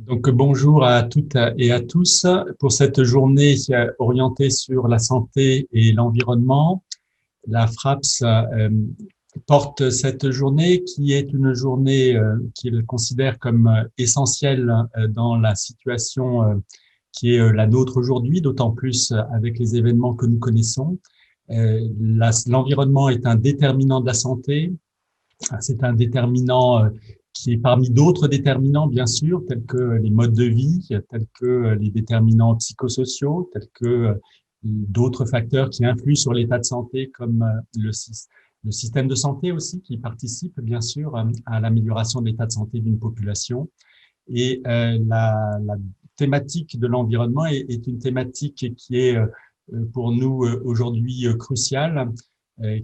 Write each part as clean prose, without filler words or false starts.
Donc, bonjour à toutes et à tous pour cette journée orientée sur la santé et l'environnement. La FRAPS porte cette journée qui est une journée qu'il considère comme essentielle dans la situation qui est la nôtre aujourd'hui, d'autant plus avec les événements que nous connaissons. L'environnement est un déterminant de la santé. C'est un déterminant qui est parmi d'autres déterminants, bien sûr, tels que les modes de vie, tels que les déterminants psychosociaux, tels que d'autres facteurs qui influent sur l'état de santé, comme le système de santé aussi, qui participe, bien sûr, à l'amélioration de l'état de santé d'une population. Et la thématique de l'environnement est une thématique qui est pour nous aujourd'hui cruciale,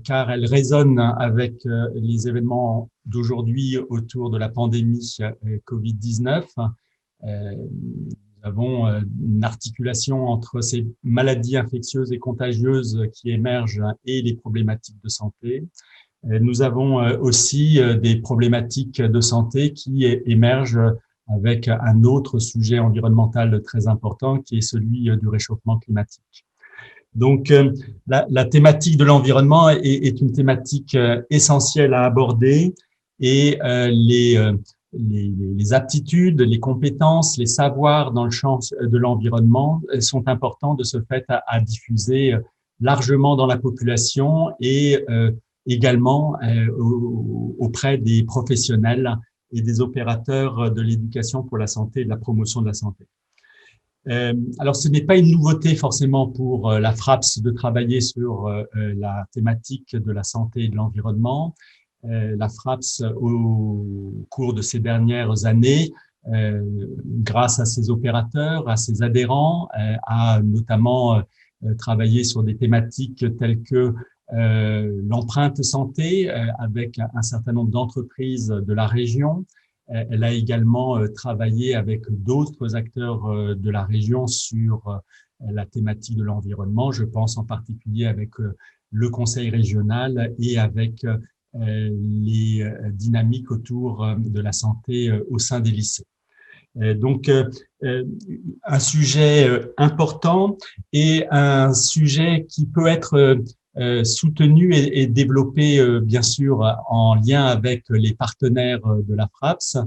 car elle résonne avec les événements d'aujourd'hui autour de la pandémie Covid-19. Nous avons une articulation entre ces maladies infectieuses et contagieuses qui émergent et les problématiques de santé. Nous avons aussi des problématiques de santé qui émergent avec un autre sujet environnemental très important qui est celui du réchauffement climatique. Donc, la thématique de l'environnement est une thématique essentielle à aborder et les aptitudes, les compétences, les savoirs dans le champ de l'environnement sont importants de ce fait à diffuser largement dans la population et également auprès des professionnels et des opérateurs de l'éducation pour la santé et de la promotion de la santé. Alors, ce n'est pas une nouveauté forcément pour la FRAPS de travailler sur la thématique de la santé et de l'environnement. La FRAPS, au cours de ces dernières années, grâce à ses opérateurs, à ses adhérents, a notamment travaillé sur des thématiques telles que l'empreinte santé avec un certain nombre d'entreprises de la région. Elle a également travaillé avec d'autres acteurs de la région sur la thématique de l'environnement. Je pense en particulier avec le Conseil régional et avec les dynamiques autour de la santé au sein des lycées. Donc, un sujet important et un sujet qui peut être soutenu et développé, bien sûr, en lien avec les partenaires de la FRAPS.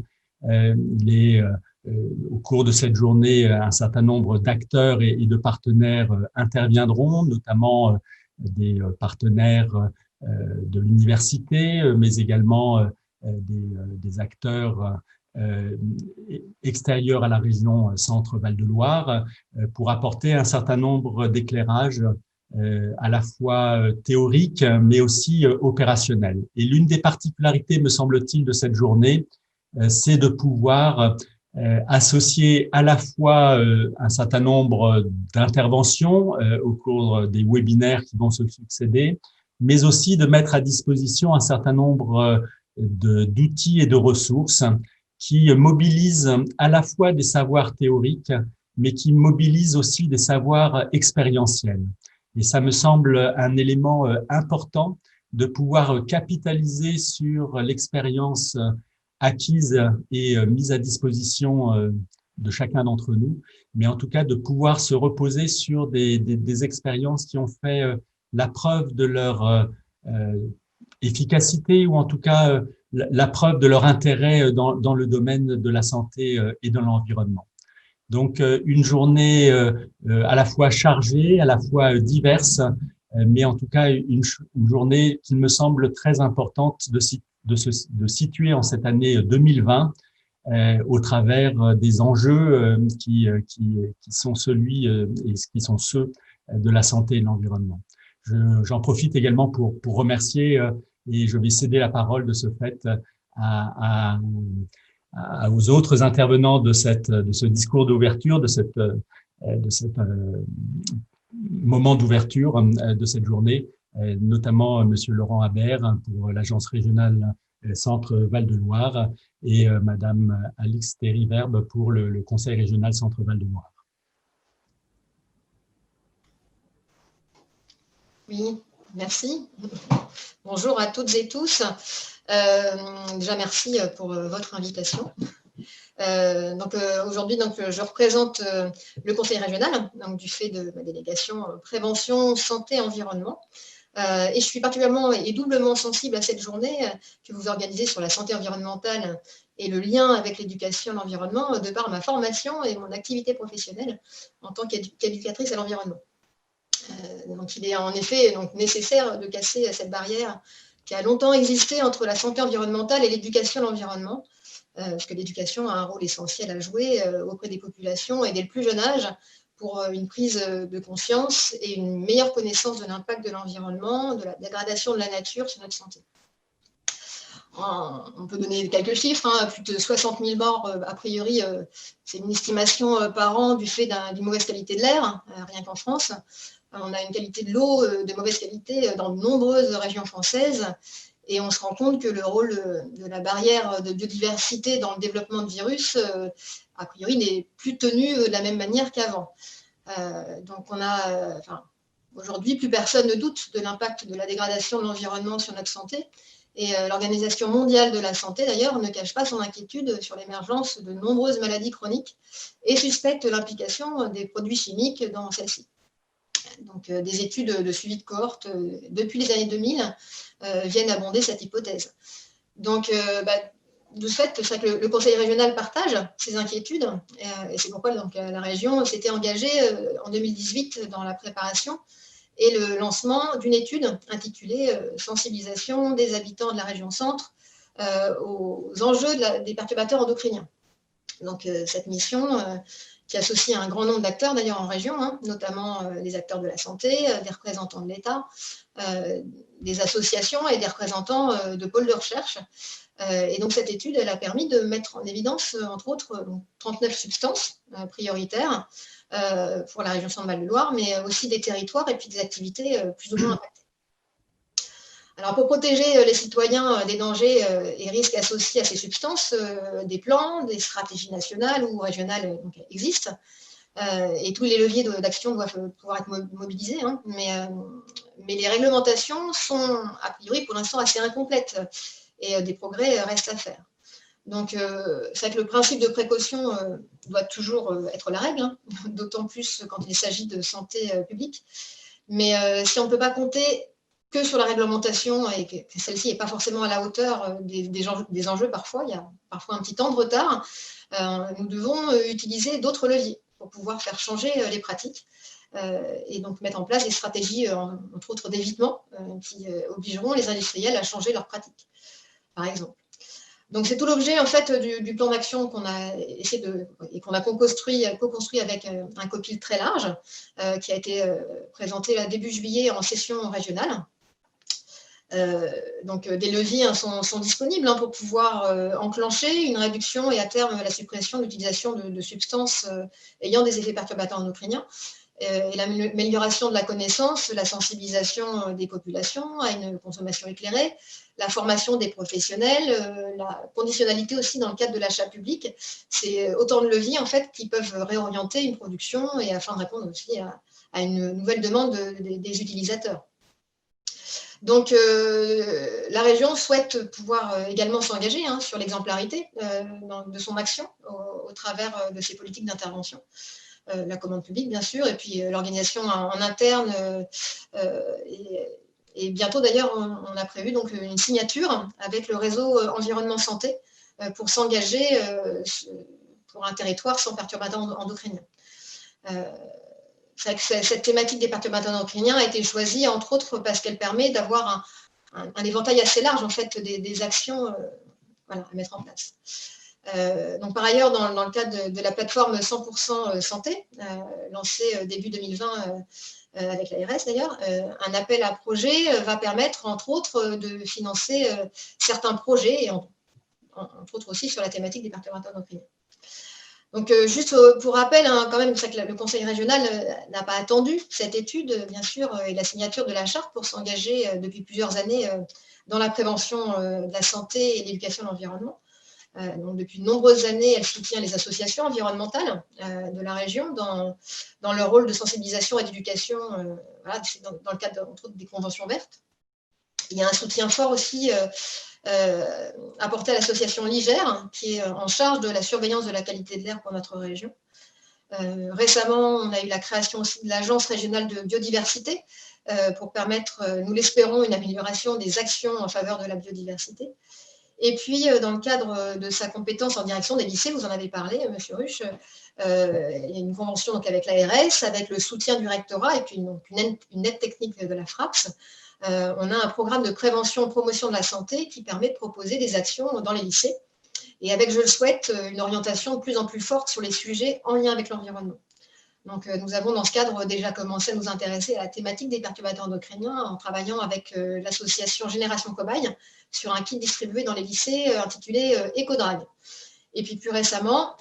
Au cours de cette journée, un certain nombre d'acteurs et de partenaires interviendront, notamment des partenaires de l'université, mais également des acteurs extérieurs à la région Centre-Val de Loire pour apporter un certain nombre d'éclairages à la fois théoriques mais aussi opérationnels. Et l'une des particularités, me semble-t-il, de cette journée, c'est de pouvoir associer à la fois un certain nombre d'interventions au cours des webinaires qui vont se succéder, mais aussi de mettre à disposition un certain nombre d'outils et de ressources qui mobilisent à la fois des savoirs théoriques, mais qui mobilisent aussi des savoirs expérientiels. Et ça me semble un élément important de pouvoir capitaliser sur l'expérience acquise et mise à disposition de chacun d'entre nous, mais en tout cas de pouvoir se reposer sur des expériences qui ont fait la preuve de leur efficacité ou en tout cas la preuve de leur intérêt dans le domaine de la santé et de l'environnement. Donc, une journée à la fois chargée, à la fois diverse, mais en tout cas une journée qui me semble très importante de situer en cette année 2020 au travers des enjeux qui sont et qui sont ceux de la santé et de l'environnement. J'en profite également pour remercier et je vais céder la parole de ce fait aux autres intervenants de ce discours d'ouverture, de cet moment d'ouverture de cette journée, notamment Monsieur Laurent Habert pour l'Agence régionale Centre-Val de Loire et Madame Alix Thériverbe pour le Conseil régional Centre-Val de Loire. Oui, merci. Bonjour à toutes et tous. Déjà, merci pour votre invitation. Aujourd'hui, je représente le conseil régional, donc, du fait de ma délégation prévention, santé, environnement. Et je suis particulièrement et doublement sensible à cette journée que vous organisez sur la santé environnementale et le lien avec l'éducation à l'environnement de par ma formation et mon activité professionnelle en tant qu'éducatrice à l'environnement. Donc il est en effet nécessaire de casser cette barrière qui a longtemps existé entre la santé environnementale et l'éducation à l'environnement, parce que l'éducation a un rôle essentiel à jouer auprès des populations et dès le plus jeune âge pour une prise de conscience et une meilleure connaissance de l'impact de l'environnement, de la dégradation de la nature sur notre santé. On peut donner quelques chiffres, hein, plus de 60 000 morts, a priori, c'est une estimation par an du fait d'une mauvaise qualité de l'air, rien qu'en France. On a une qualité de l'eau de mauvaise qualité dans de nombreuses régions françaises. Et on se rend compte que le rôle de la barrière de biodiversité dans le développement de virus, a priori, n'est plus tenu de la même manière qu'avant. Donc aujourd'hui, plus personne ne doute de l'impact de la dégradation de l'environnement sur notre santé. Et l'Organisation mondiale de la santé, d'ailleurs, ne cache pas son inquiétude sur l'émergence de nombreuses maladies chroniques et suspecte l'implication des produits chimiques dans celles-ci. Donc, des études de suivi de cohorte depuis les années 2000 viennent abonder cette hypothèse. Donc, de fait, c'est vrai que le Conseil régional partage ces inquiétudes et c'est pourquoi la région s'était engagée en 2018 dans la préparation et le lancement d'une étude intitulée « Sensibilisation des habitants de la région centre aux enjeux des perturbateurs endocriniens ». Donc, cette mission qui associe un grand nombre d'acteurs d'ailleurs en région, hein, notamment les acteurs de la santé, des représentants de l'État, des associations et des représentants de pôles de recherche. Et donc cette étude, elle a permis de mettre en évidence, entre autres, 39 substances prioritaires pour la région Centre-Val-de-Loire, mais aussi des territoires et puis des activités plus ou moins impactées. Alors, pour protéger les citoyens des dangers et risques associés à ces substances, des plans, des stratégies nationales ou régionales existent. Et tous les leviers d'action doivent pouvoir être mobilisés. Hein, mais les réglementations sont, a priori, pour l'instant, assez incomplètes. Et des progrès restent à faire. Donc, c'est vrai que le principe de précaution doit toujours être la règle, hein, d'autant plus quand il s'agit de santé publique. Mais si on ne peut pas compter que sur la réglementation et que celle-ci n'est pas forcément à la hauteur des enjeux parfois, il y a parfois un petit temps de retard, nous devons utiliser d'autres leviers pour pouvoir faire changer les pratiques et donc mettre en place des stratégies, entre autres d'évitement, qui obligeront les industriels à changer leurs pratiques, par exemple. Donc c'est tout l'objet en fait du plan d'action qu'on a essayé et qu'on a co-construit avec un copil très large qui a été présenté à début juillet en session régionale. Donc des leviers sont disponibles pour pouvoir enclencher une réduction et à terme la suppression de l'utilisation de substances ayant des effets perturbateurs endocriniens et l'amélioration de la connaissance, la sensibilisation des populations à une consommation éclairée, la formation des professionnels, la conditionnalité aussi dans le cadre de l'achat public. C'est autant de leviers en fait qui peuvent réorienter une production et afin de répondre aussi à une nouvelle demande des utilisateurs. Donc, la région souhaite pouvoir également s'engager sur l'exemplarité de son action au travers de ses politiques d'intervention. La commande publique, bien sûr, et puis l'organisation en interne. Et bientôt, d'ailleurs, on a prévu donc, une signature avec le réseau Environnement Santé pour s'engager pour un territoire sans perturbateurs endocriniens. C'est vrai que cette thématique des perturbateurs endocriniens a été choisie, entre autres, parce qu'elle permet d'avoir un éventail assez large en fait, des actions à mettre en place. Donc, par ailleurs, dans le cadre de la plateforme 100% santé, lancée début 2020 avec l'ARS d'ailleurs, un appel à projet va permettre, entre autres, de financer certains projets, et entre autres aussi sur la thématique des perturbateurs endocriniens. Donc, juste pour rappel, quand même, c'est que le Conseil régional n'a pas attendu cette étude, bien sûr, et la signature de la charte pour s'engager depuis plusieurs années dans la prévention de la santé et l'éducation à l'environnement. Donc, depuis de nombreuses années, elle soutient les associations environnementales de la région dans leur rôle de sensibilisation et d'éducation dans le cadre, entre autres, des conventions vertes. Il y a un soutien fort aussi apporté à l'association Ligère, qui est en charge de la surveillance de la qualité de l'air pour notre région. Récemment, on a eu la création aussi de l'Agence régionale de biodiversité pour permettre, nous l'espérons, une amélioration des actions en faveur de la biodiversité. Et puis, dans le cadre de sa compétence en direction des lycées, vous en avez parlé, M. Ruche, il y a une convention donc, avec l'ARS, avec le soutien du rectorat et puis donc, une aide technique de la FRAPS. On a un programme de prévention et promotion de la santé qui permet de proposer des actions dans les lycées et avec, je le souhaite, une orientation de plus en plus forte sur les sujets en lien avec l'environnement. Donc, nous avons dans ce cadre déjà commencé à nous intéresser à la thématique des perturbateurs endocriniens en travaillant avec l'association Génération Cobaye sur un kit distribué dans les lycées intitulé EcoDrag. Et puis plus récemment,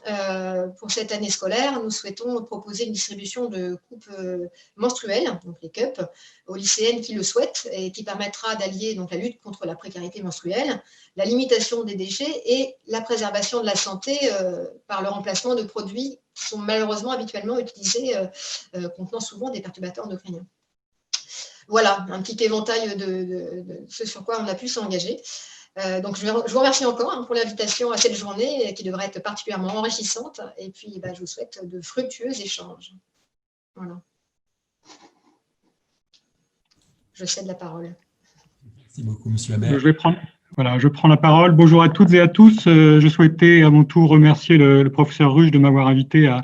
pour cette année scolaire, nous souhaitons proposer une distribution de coupes menstruelles, donc les cups, aux lycéennes qui le souhaitent et qui permettra d'allier donc la lutte contre la précarité menstruelle, la limitation des déchets et la préservation de la santé par le remplacement de produits qui sont malheureusement habituellement utilisés, contenant souvent des perturbateurs endocriniens. Voilà, un petit éventail de ce sur quoi on a pu s'engager. Donc, je vous remercie encore pour l'invitation à cette journée qui devrait être particulièrement enrichissante. Et puis, je vous souhaite de fructueux échanges. Voilà. Je cède la parole. Merci beaucoup, M. Habert. Je prends la parole. Bonjour à toutes et à tous. Je souhaitais à mon tour remercier le professeur Ruche de m'avoir invité à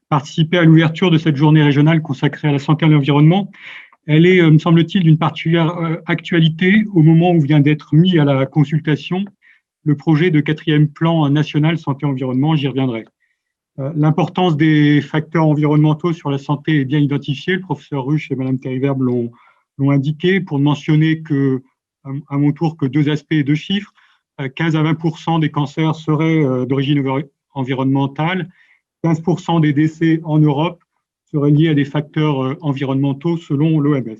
participer à l'ouverture de cette journée régionale consacrée à la santé et à l'environnement. Elle est, me semble-t-il, d'une particulière actualité au moment où vient d'être mis à la consultation le projet de 4e plan national santé-environnement, j'y reviendrai. L'importance des facteurs environnementaux sur la santé est bien identifiée, le professeur Ruche et Mme Terriverbe l'ont indiqué, pour ne mentionner que, à mon tour, que 2 aspects et 2 chiffres. 15 à 20% des cancers seraient d'origine environnementale, 15% des décès en Europe seraient liés à des facteurs environnementaux selon l'OMS.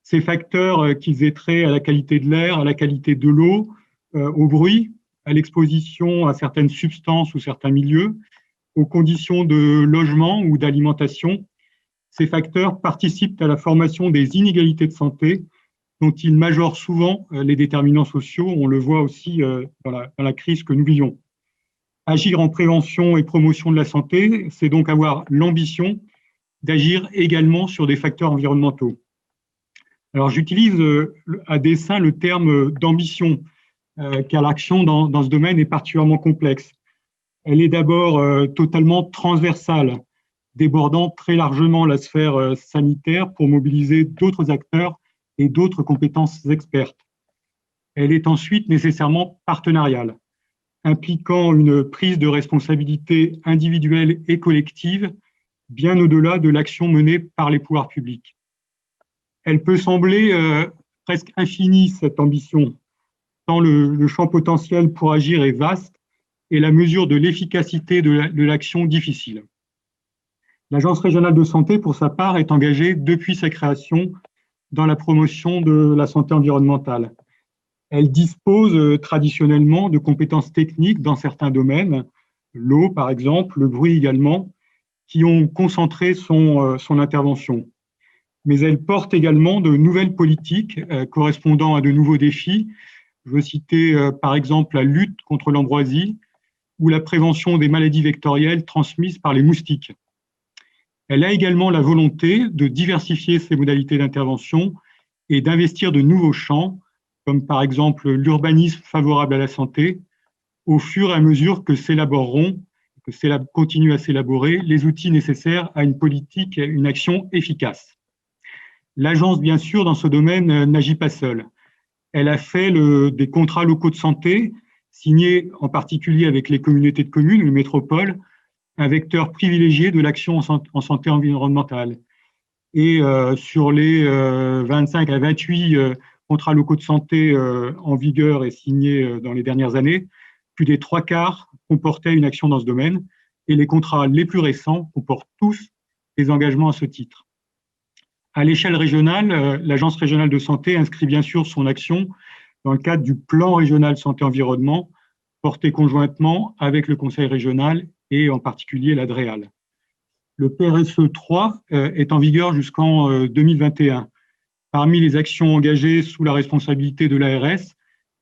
Ces facteurs qu'ils aient trait à la qualité de l'air, à la qualité de l'eau, au bruit, à l'exposition à certaines substances ou certains milieux, aux conditions de logement ou d'alimentation, ces facteurs participent à la formation des inégalités de santé dont ils majorent souvent les déterminants sociaux. On le voit aussi dans la crise que nous vivons. Agir en prévention et promotion de la santé, c'est donc avoir l'ambition d'agir également sur des facteurs environnementaux. Alors, j'utilise à dessein le terme d'ambition, car l'action dans ce domaine est particulièrement complexe. Elle est d'abord totalement transversale, débordant très largement la sphère sanitaire pour mobiliser d'autres acteurs et d'autres compétences expertes. Elle est ensuite nécessairement partenariale, impliquant une prise de responsabilité individuelle et collective bien au-delà de l'action menée par les pouvoirs publics. Elle peut sembler presque infinie, cette ambition, tant le champ potentiel pour agir est vaste et la mesure de l'efficacité de l'action difficile. L'Agence régionale de santé, pour sa part, est engagée depuis sa création dans la promotion de la santé environnementale. Elle dispose traditionnellement de compétences techniques dans certains domaines, l'eau par exemple, le bruit également, qui ont concentré son intervention. Mais elle porte également de nouvelles politiques correspondant à de nouveaux défis. Je veux citer par exemple la lutte contre l'ambroisie ou la prévention des maladies vectorielles transmises par les moustiques. Elle a également la volonté de diversifier ses modalités d'intervention et d'investir de nouveaux champs, comme par exemple l'urbanisme favorable à la santé, au fur et à mesure que s'élaboreront, que continuent à s'élaborer les outils nécessaires à une politique et une action efficace. L'agence, bien sûr, dans ce domaine, n'agit pas seule. Elle a fait des contrats locaux de santé, signés en particulier avec les communautés de communes, les métropoles, un vecteur privilégié de l'action en santé environnementale. Et sur les 25 à 28 contrats locaux de santé en vigueur et signés dans les dernières années, plus des 3/4 comportaient une action dans ce domaine, et les contrats les plus récents comportent tous des engagements à ce titre. À l'échelle régionale, l'Agence régionale de santé inscrit bien sûr son action dans le cadre du plan régional santé-environnement, porté conjointement avec le Conseil régional et en particulier la DREAL. Le PRSE 3 est en vigueur jusqu'en 2021. Parmi les actions engagées sous la responsabilité de l'ARS,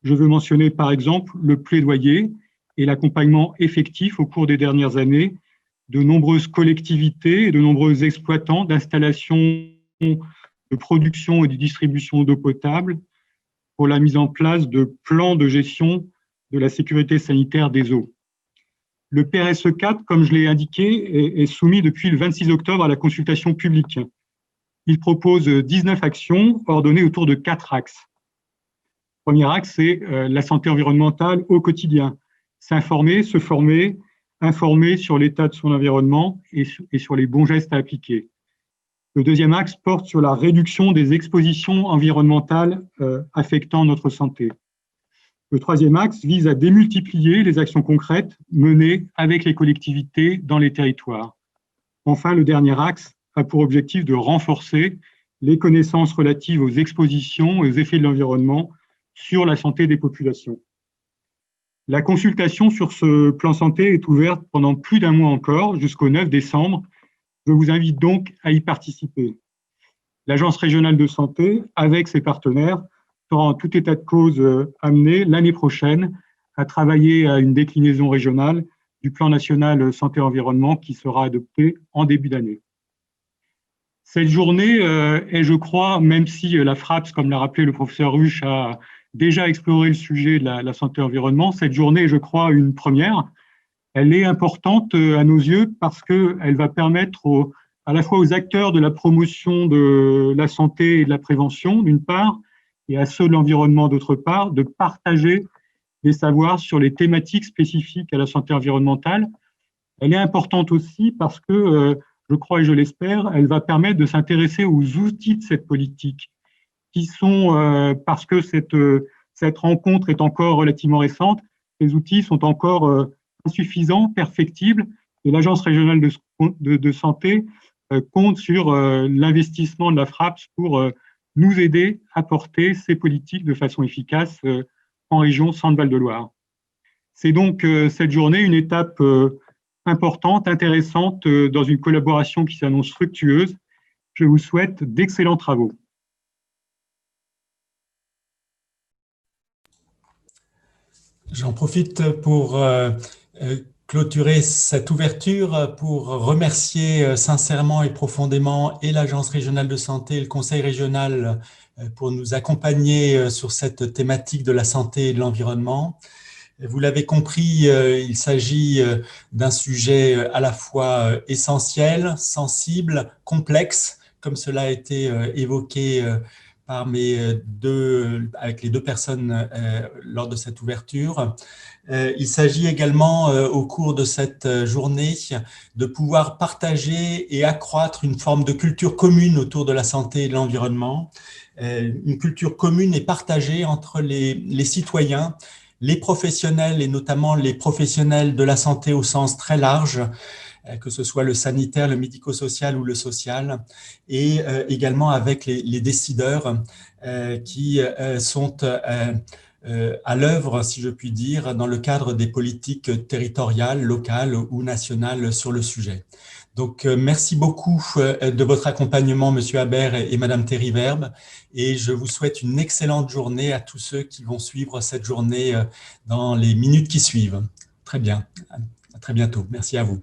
Je veux mentionner par exemple le plaidoyer et l'accompagnement effectif au cours des dernières années de nombreuses collectivités et de nombreux exploitants d'installations de production et de distribution d'eau potable pour la mise en place de plans de gestion de la sécurité sanitaire des eaux. Le PRSE 4, comme je l'ai indiqué, est soumis depuis le 26 octobre à la consultation publique. Il propose 19 actions ordonnées autour de 4 axes. Le premier axe, c'est la santé environnementale au quotidien. S'informer, se former, informer sur l'état de son environnement et sur les bons gestes à appliquer. Le deuxième axe porte sur la réduction des expositions environnementales affectant notre santé. Le troisième axe vise à démultiplier les actions concrètes menées avec les collectivités dans les territoires. Enfin, le dernier axe a pour objectif de renforcer les connaissances relatives aux expositions et aux effets de l'environnement sur la santé des populations. La consultation sur ce plan santé est ouverte pendant plus d'un mois encore, jusqu'au 9 décembre. Je vous invite donc à y participer. L'Agence régionale de santé, avec ses partenaires, sera en tout état de cause amenée l'année prochaine à travailler à une déclinaison régionale du plan national santé-environnement qui sera adopté en début d'année. Cette journée est, je crois, même si la FRAPS, comme l'a rappelé le professeur Ruch, a déjà exploré le sujet de la santé-environnement, cette journée est, je crois, une première. Elle est importante à nos yeux parce qu'elle va permettre à la fois aux acteurs de la promotion de la santé et de la prévention, d'une part, et à ceux de l'environnement, d'autre part, de partager des savoirs sur les thématiques spécifiques à la santé environnementale. Elle est importante aussi parce que, je crois et je l'espère, elle va permettre de s'intéresser aux outils de cette politique, qui sont, parce que cette rencontre est encore relativement récente, les outils sont encore insuffisants, perfectibles, et l'Agence régionale de santé compte sur l'investissement de la FRAPS pour nous aider à porter ces politiques de façon efficace en région Centre-Val de Loire. C'est donc cette journée une étape importante, intéressante, dans une collaboration qui s'annonce fructueuse. Je vous souhaite d'excellents travaux. J'en profite pour clôturer cette ouverture, pour remercier sincèrement et profondément et l'Agence régionale de santé et le Conseil régional pour nous accompagner sur cette thématique de la santé et de l'environnement. Vous l'avez compris, il s'agit d'un sujet à la fois essentiel, sensible, complexe, comme cela a été évoqué par avec les deux personnes lors de cette ouverture. Il s'agit également, au cours de cette journée, de pouvoir partager et accroître une forme de culture commune autour de la santé et de l'environnement, une culture commune et partagée entre les citoyens, les professionnels et notamment les professionnels de la santé au sens très large, que ce soit le sanitaire, le médico-social ou le social, et également avec les décideurs qui sont à l'œuvre, si je puis dire, dans le cadre des politiques territoriales, locales ou nationales sur le sujet. Donc, merci beaucoup de votre accompagnement, Monsieur Habert et Madame Thériverbe, et je vous souhaite une excellente journée à tous ceux qui vont suivre cette journée dans les minutes qui suivent. Très bien, à très bientôt. Merci à vous.